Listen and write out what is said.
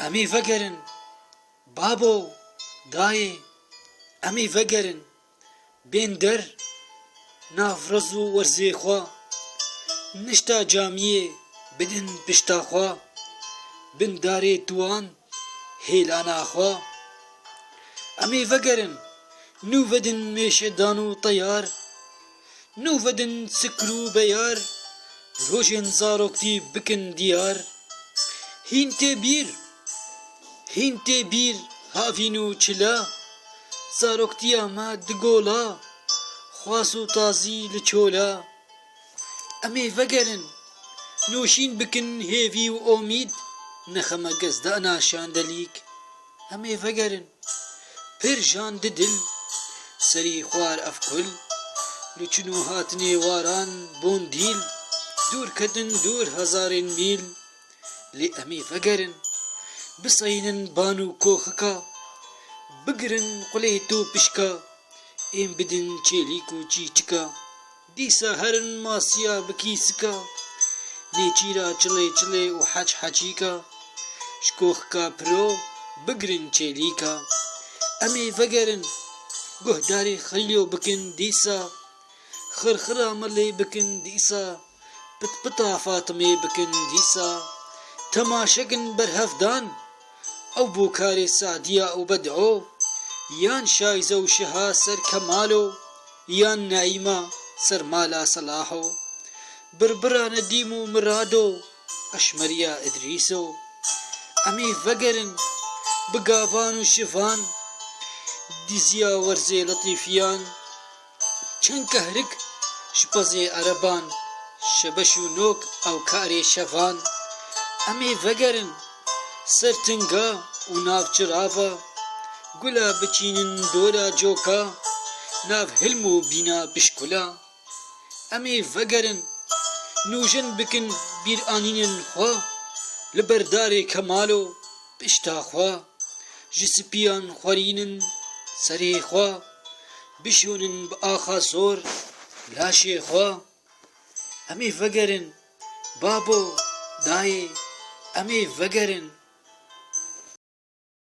امی وگرن بابو دایه امی وگرن بین در نافرز و ورزی خوا نشتا جامیه بدن پشتا خوا بن داره دوان هیلانا خوا امی وگرن نو ودن میشه دانو طیار نو ودن سکرو بیار روشن زاروکتی بکن دیار هین تی بیر هاوینو چلا زاروکتی ما دگولا خواسو تازی لچولا امی وگرن نوشین بکن هیوی و امید نخمه گزدانا شاندلیک امی وگرن پر جان دل سری خوار افکل لچنو هاتنی واران بون دیل دور کدن دور هزارین میل لی امی وگرن بسینن بانو کوخکا بگرن قلیتو پشکا این بدن چیلیکو چیچکا دیسا هرن ماسیا بکیسکا نیچیرا چلی و حچیکا شکوخکا پرو بگرن چیلیکا امی وگرن گهداری خلیو بکن دیسا خرخرا ملی بکن دیسا پتا فاطمه بکن دیسا تماشگن برهفدان او بوکار سعدیا او بدعو یان شایزه و شها سر کمالو یان نعیمه سر مالا صلاحو بربرا ندیمو مرادو اشمریا ادریسو امی وگرن بگاوان و شفان دیزیا ورزی لطیفیان چند کهرک شپزی عربان شبشو نوک او کاری شفان امی وگرن سرتنگا و ناف چرافا گلا بچینن دورا جوکا ناف هلمو بینا بشکلا امی وگرن نوجن بکن بیر آنینن خوا لبردار کمالو پشتا خوا جسپیان خورینن سری خوا بشونن با آخا سور لاشی خوا امی وگرن بابو دایه امی وگرن